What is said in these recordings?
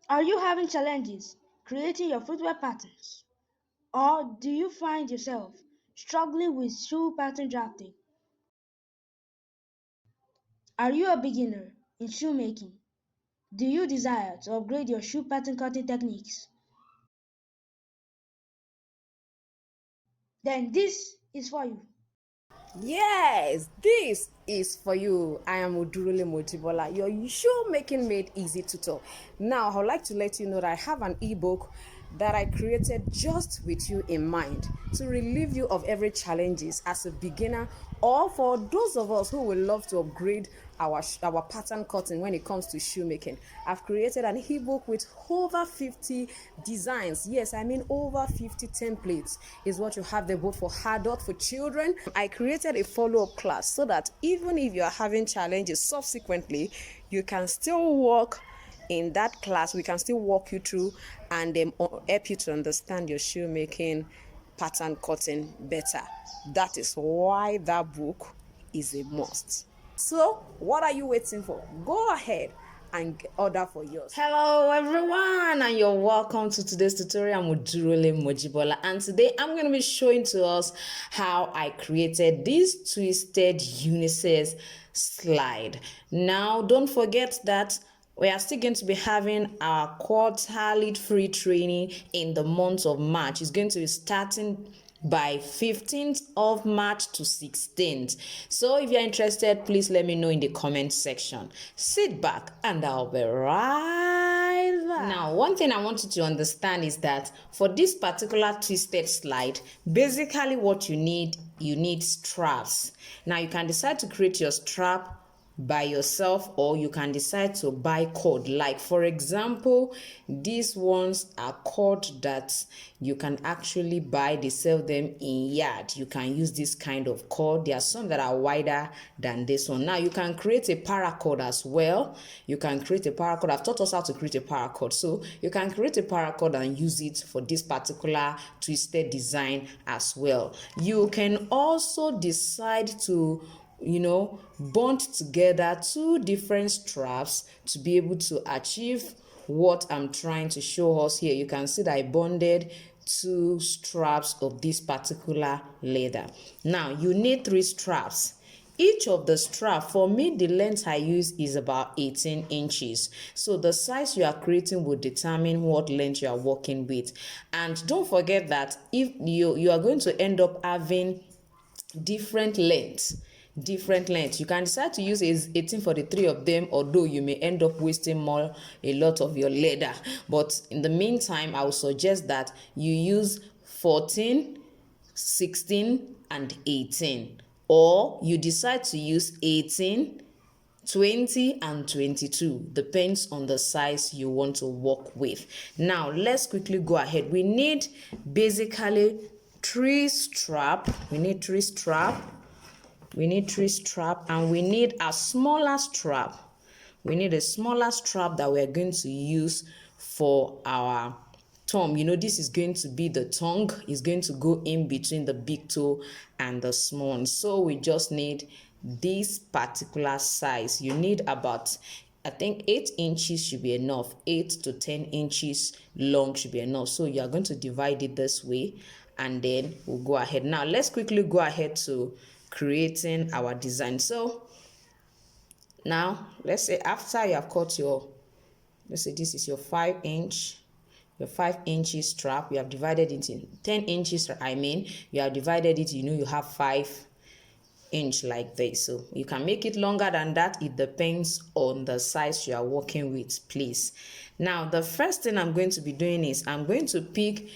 Are you having challenges creating your footwear patterns? Or do you find yourself struggling with shoe pattern drafting? Are you a beginner in shoemaking? Do you desire to upgrade your shoe pattern cutting techniques? Then this is for you. Yes, this is for you. I am Odurole Mojibola, your show making made easy tutor. Now, I would like to let you know that I have an ebook that I created just with you in mind to relieve you of every challenges as a beginner, or for those of us who would love to upgrade our pattern cutting when it comes to shoemaking. I've created an ebook with over 50 designs. Yes, I mean over 50 templates is what you have there, both for adult, for children. I created a follow-up class so that even if you are having challenges subsequently, you can still work in that class. We can still walk you through and help you to understand your shoemaking pattern cutting better. That is why that book is a must. So, what are you waiting for? Go ahead and order for yours. Hello everyone, and you're welcome to today's tutorial. I'm Odurole Mojibola, and today I'm going to be showing to us how I created this twisted unisex slide. Now, don't forget that we are still going to be having our quarterly free training in the month of March. It's going to be starting by 15th of March to 16th. So if you're interested, please let me know in the comment section. Sit back and I'll be right back. Now, one thing I want you to understand is that for this particular twisted slide, basically what you need straps. Now, you can decide to create your strap by yourself, or you can decide to buy cord. Like for example, these ones are cord that you can actually buy. They sell them in yard. You can use this kind of cord. There are some that are wider than this one. Now you can create a paracord as well. You can create a paracord. I've taught us how to create a paracord, so you can create a paracord and use it for this particular twisted design as well. You can also decide to bond together two different straps to be able to achieve what I'm trying to show us here. You can see that I bonded two straps of this particular leather. Now you need three straps. Each of the strap, for me, the length I use is about 18 inches. So the size you are creating will determine what length you are working with. And don't forget that if you are going to end up having different lengths, you can decide to use 18 for the three of them, although you may end up wasting a lot of your leather. But in the meantime, I would suggest that you use 14, 16 and 18, or you decide to use 18, 20 and 22, depends on the size you want to work with. Now let's quickly go ahead. We need basically three strap. We need three strap, and we need a smaller strap. We need a smaller strap that we're going to use for our thumb. This is going to be the tongue. Is going to go in between the big toe and the small one. So we just need this particular size. You need about, I think 8 inches should be enough. 8 to 10 inches long should be enough. So you are going to divide it this way, and then we'll go ahead. Now let's quickly go ahead to creating our design. So now let's say after you have cut let's say this is your 5 inches strap. You have divided it in 10 inches. You have divided it, you have 5 inch like this. So you can make it longer than that. It depends on the size you are working with, please. Now the first thing I'm going to be doing is I'm going to pick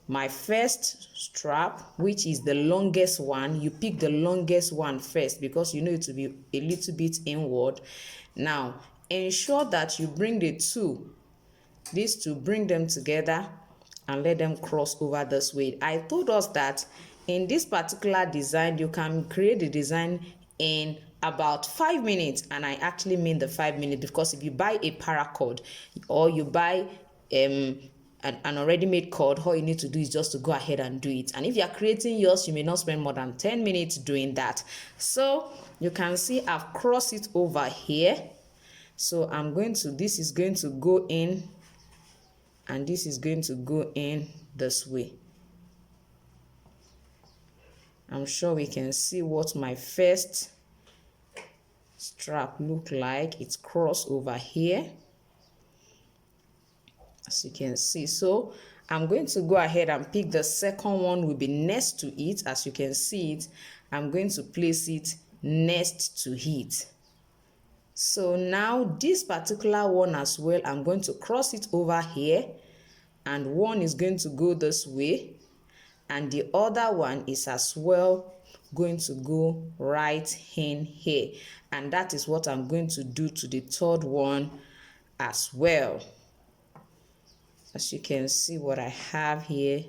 my first strap, which is the longest one. You pick the longest one first because you know it to be a little bit inward. Now ensure that you bring these two, bring them together and let them cross over this way. I told us that in this particular design, you can create the design in about 5 minutes, and I actually mean the 5 minutes because if you buy a paracord or you buy an already made cord, all you need to do is just to go ahead and do it. And if you are creating yours, you may not spend more than 10 minutes doing that. So you can see I've crossed it over here. So this is going to go in and this is going to go in this way. I'm sure we can see what my first strap look like. It's crossed over here, as you can see. So I'm going to go ahead and pick the second one, will be next to it. As you can see it, I'm going to place it next to it. So now this particular one as well, I'm going to cross it over here, and one is going to go this way, and the other one is as well going to go right in here. And that is what I'm going to do to the third one as well. As you can see what I have here.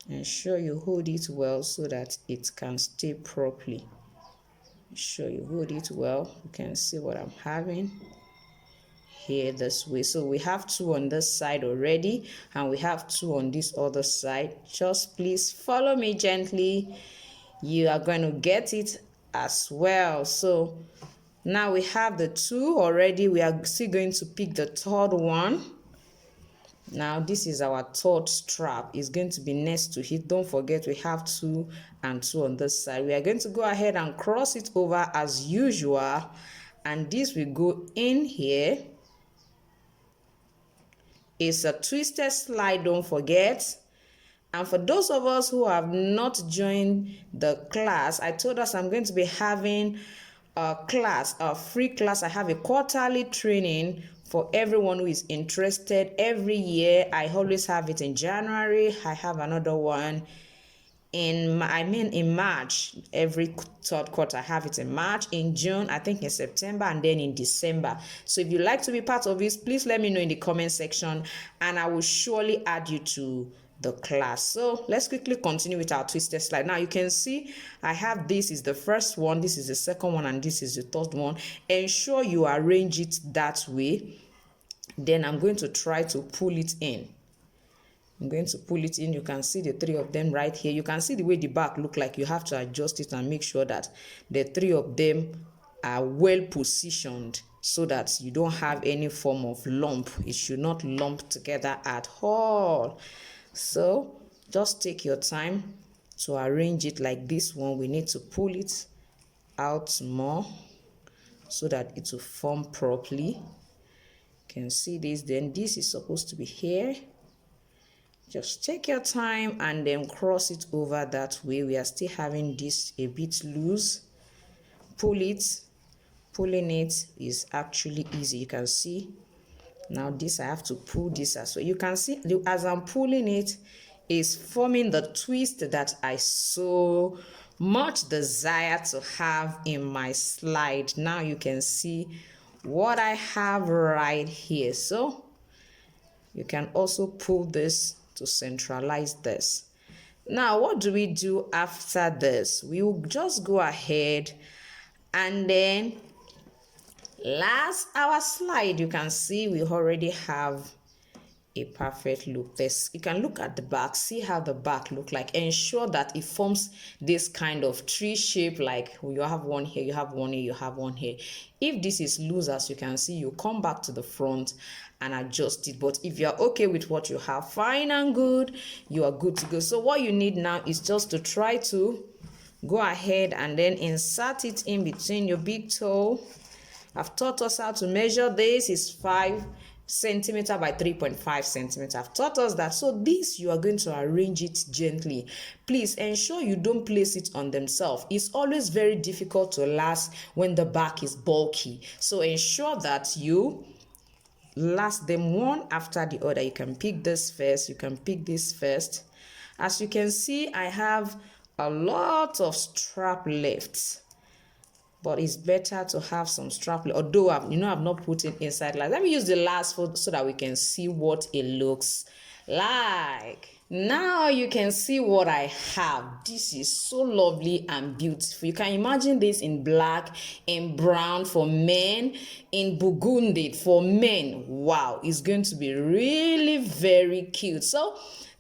Ensure you hold it well so that it can stay properly. Ensure you hold it well. You can see what I'm having here this way. So we have two on this side already, and we have two on this other side. Just please follow me gently. You are going to get it as well. So now we have the two already. We are still going to pick the third one. Now this is our third strap. It's going to be next to it. Don't forget we have two and two on this side. We are going to go ahead and cross it over as usual, and this will go in here. It's a twisted slide, don't forget. And for those of us who have not joined the class, I told us I'm going to be having a class, a free class. I have a quarterly training for everyone who is interested. Every year, I always have it in January. I have another one in March. Every third quarter I have it in March, in June, I think in September, and then in December. So if you'd like to be part of this, please let me know in the comment section, and I will surely add you to the class. So let's quickly continue with our twisted slide. Now you can see I have, this is the first one, this is the second one, and this is the third one. Ensure you arrange it that way. Then I'm going to try to pull it in. I'm going to pull it in. You can see the three of them right here. You can see the way the back look like. You have to adjust it and make sure that the three of them are well positioned so that you don't have any form of lump. It should not lump together at all. So just take your time to arrange it. Like this one, we need to pull it out more so that it will form properly. You can see this. Then this is supposed to be here. Just take your time and then cross it over that way. We are still having this a bit loose. Pull it. Pulling it is actually easy. You can see now this, I have to pull this as well. You can see as I'm pulling it, is forming the twist that I so much desire to have in my slide. Now you can see what I have right here. So you can also pull this to centralize this. Now what do we do after this? We will just go ahead and then last our slide. You can see we already have a perfect look. This, you can look at the back, see how the back look like. Ensure that it forms this kind of tree shape, like you have one here, you have one here, you have one here. If this is loose, as you can see, you come back to the front and adjust it. But if you're okay with what you have, fine and good, you are good to go. So what you need now is just to try to go ahead and then insert it in between your big toe. I've taught us how to measure this. Is 5 centimeter by 3.5 centimeter. I've taught us that. So this, you are going to arrange it gently. Please ensure you don't place it on themselves. It's always very difficult to last when the back is bulky. So ensure that you last them one after the other. You can pick this first. You can pick this first. As you can see, I have a lot of strap left. But it's better to have some strap, although I've not put it inside. Like, let me use the last photo so that we can see what it looks like. Now you can see what I have. This is so lovely and beautiful. You can imagine this in black, in brown for men, in burgundy for men. Wow, it's going to be really very cute. So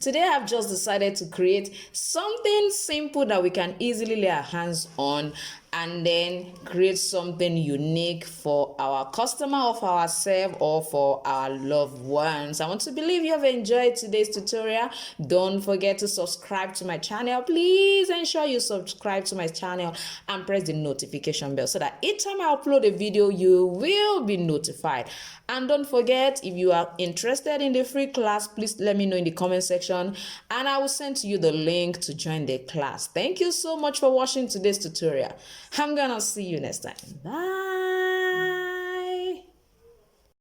Today I've just decided to create something simple that we can easily lay our hands on and then create something unique for our customer or for ourselves or for our loved ones. I want to believe you have enjoyed today's tutorial. Don't forget to subscribe to my channel. Please ensure you subscribe to my channel and press the notification bell so that each time I upload a video you will be notified. And don't forget, if you are interested in the free class, please let me know in the comment section and I will send you the link to join the class. Thank you so much for watching today's tutorial. I'm gonna see you next time. Bye.